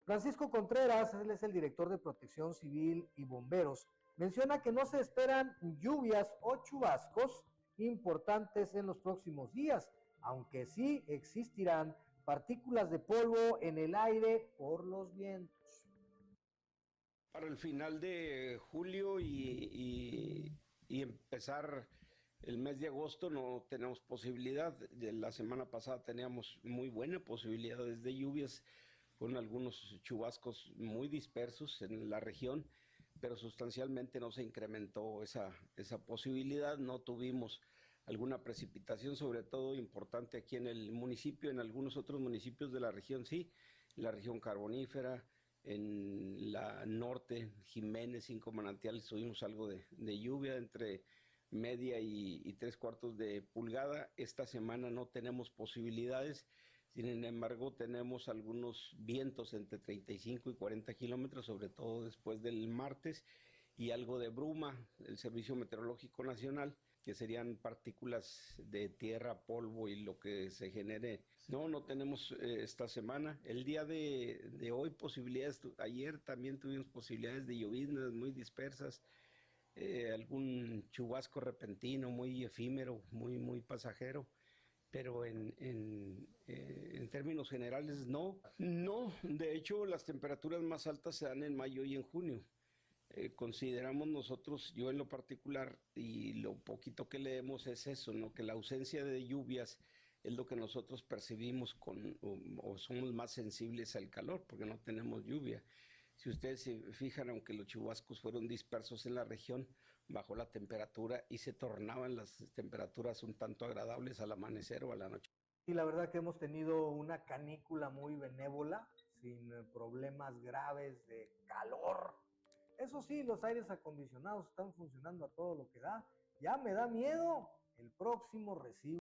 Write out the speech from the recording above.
Francisco Contreras, él es el director de Protección Civil y Bomberos, menciona que no se esperan lluvias o chubascos importantes en los próximos días, aunque sí existirán partículas de polvo en el aire por los vientos. Para el final de julio y empezar el mes de agosto no tenemos posibilidad. De la semana pasada teníamos muy buenas posibilidades de lluvias, con algunos chubascos muy dispersos en la región, pero sustancialmente no se incrementó esa posibilidad. No tuvimos alguna precipitación, sobre todo importante aquí en el municipio. En algunos otros municipios de la región sí, la región carbonífera, en la norte, Jiménez, Cinco Manantiales, tuvimos algo de lluvia entre media y 3/4 de pulgada. Esta semana no tenemos posibilidades, sin embargo tenemos algunos vientos entre 35 y 40 kilómetros, sobre todo después del martes, y algo de bruma. El Servicio Meteorológico Nacional, que serían partículas de tierra, polvo y lo que se genere. No tenemos esta semana. El día de hoy posibilidades, ayer también tuvimos posibilidades de lloviznas muy dispersas, algún chubasco repentino, muy efímero, muy pasajero, pero en términos generales no. No, de hecho las temperaturas más altas se dan en mayo y en junio. Consideramos nosotros, yo en lo particular, y lo poquito que leemos es eso, ¿no? Que la ausencia de lluvias es lo que nosotros percibimos o somos más sensibles al calor, porque no tenemos lluvia. Si ustedes se fijan, aunque los chubascos fueron dispersos en la región, bajó la temperatura y se tornaban las temperaturas un tanto agradables al amanecer o a la noche. Y la verdad que hemos tenido una canícula muy benévola, sin problemas graves de calor. Eso sí, los aires acondicionados están funcionando a todo lo que da. Ya me da miedo el próximo recibo.